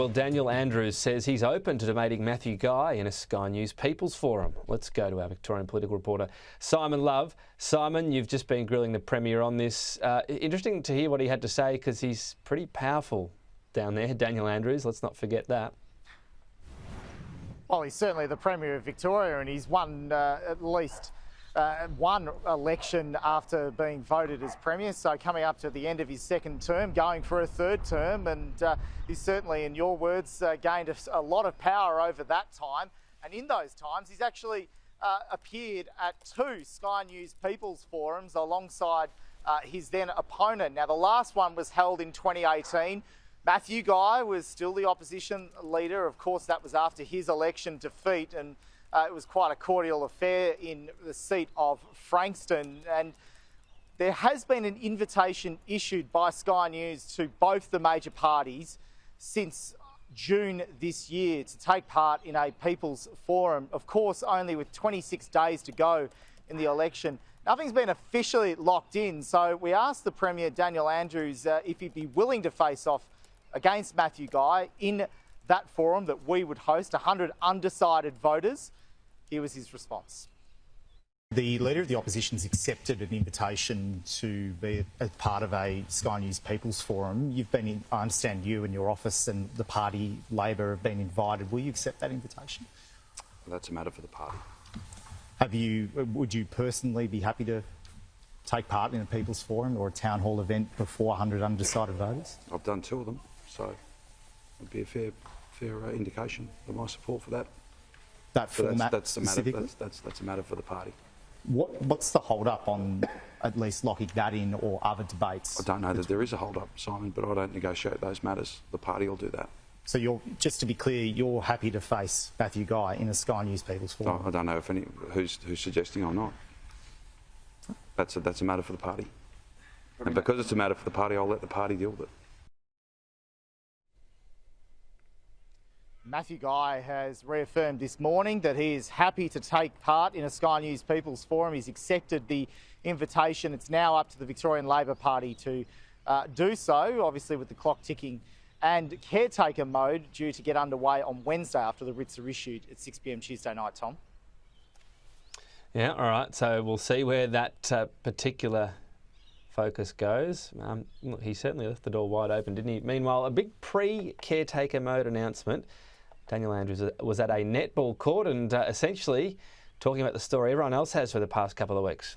Well, Daniel Andrews says he's open to debating Matthew Guy in a Sky News People's Forum. Let's go to our Victorian political reporter, Simon Love. Simon, you've just been grilling the Premier on this. Interesting to hear what he had to say because he's pretty powerful down there, Daniel Andrews. Let's not forget that. Well, he's certainly the Premier of Victoria and he's won at least one election after being voted as Premier, so coming up to the end of his second term, going for a third term, and he's certainly, in your words, gained a lot of power over that time. And in those times, he's actually appeared at 2 Sky News People's Forums alongside his then opponent. Now, the last one was held in 2018. Matthew Guy was still the opposition leader. Of course, that was after his election defeat, and it was quite a cordial affair in the seat of Frankston. And there has been an invitation issued by Sky News to both the major parties since June this year to take part in a People's Forum. Of course, only with 26 days to go in the election. Nothing's been officially locked in, so we asked the Premier, Daniel Andrews, if he'd be willing to face off against Matthew Guy in that forum that we would host, 100 undecided voters. Here was his response. The Leader of the Opposition's accepted an invitation to be a part of a Sky News People's Forum. You've been in, I understand you and your office and the party, Labor, have been invited. Will you accept that invitation? Well, that's a matter for the party. Would you personally be happy to take part in a People's Forum or a town hall event before 100 undecided voters? I've done 2 of them, so it would be a fair indication of my support for that. That format that's the matter. specifically? That's a matter for the party. What's the hold-up on at least locking that in or other debates? I don't know that there is a hold-up, Simon, but I don't negotiate those matters. The party will do that. So just to be clear, you're happy to face Matthew Guy in a Sky News People's Forum? I don't know if who's suggesting or not. That's a matter for the party. And because it's a matter for the party, I'll let the party deal with it. Matthew Guy has reaffirmed this morning that he is happy to take part in a Sky News People's Forum. He's accepted the invitation. It's now up to the Victorian Labor Party to do so, obviously with the clock ticking, and caretaker mode due to get underway on Wednesday after the writs are issued at 6 p.m. Tuesday night, Tom. Yeah, all right. So we'll see where that particular focus goes. He certainly left the door wide open, didn't he? Meanwhile, a big pre-caretaker mode announcement. Daniel Andrews was at a netball court and essentially talking about the story everyone else has for the past couple of weeks.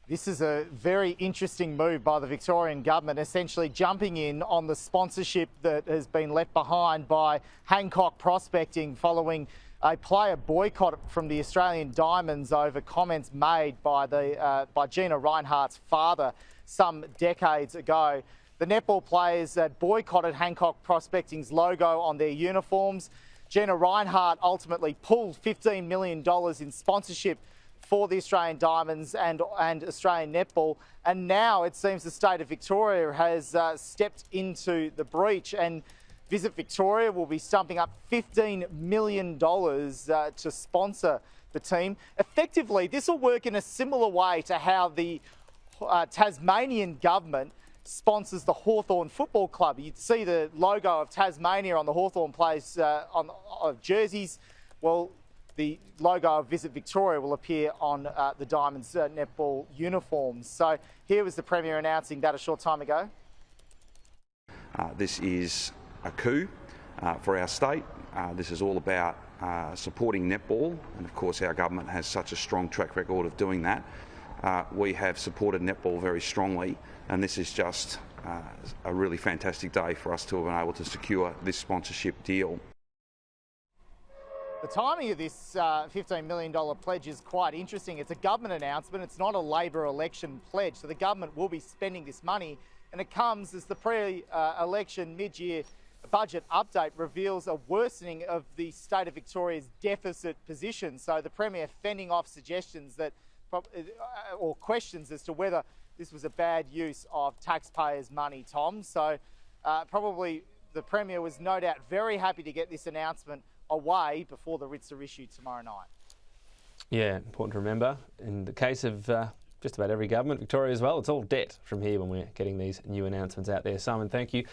This is a very interesting move by the Victorian government, essentially jumping in on the sponsorship that has been left behind by Hancock Prospecting following a player boycott from the Australian Diamonds over comments made by Gina Rinehart's father some decades ago. The netball players boycotted Hancock Prospecting's logo on their uniforms. Gina Rinehart ultimately pulled $15 million in sponsorship for the Australian Diamonds and Australian netball. And now it seems the state of Victoria has stepped into the breach, and Visit Victoria will be stumping up $15 million to sponsor the team. Effectively, this will work in a similar way to how the Tasmanian government sponsors the Hawthorn Football Club. You'd see the logo of Tasmania on the Hawthorn players' jerseys. Well, the logo of Visit Victoria will appear on the Diamonds netball uniforms. So here was the Premier announcing that a short time ago. This is a coup for our state. This is all about supporting netball, and of course our government has such a strong track record of doing that. We have supported netball very strongly, and this is just a really fantastic day for us to have been able to secure this sponsorship deal. The timing of this $15 million pledge is quite interesting. It's a government announcement. It's not a Labor election pledge. So the government will be spending this money, and it comes as the pre-election mid-year budget update reveals a worsening of the state of Victoria's deficit position. So the Premier fending off suggestions that, or questions as to whether this was a bad use of taxpayers' money, Tom. So probably the Premier was no doubt very happy to get this announcement away before the writs are issued tomorrow night. Yeah, important to remember. In the case of just about every government, Victoria as well, it's all debt from here when we're getting these new announcements out there. Simon, thank you.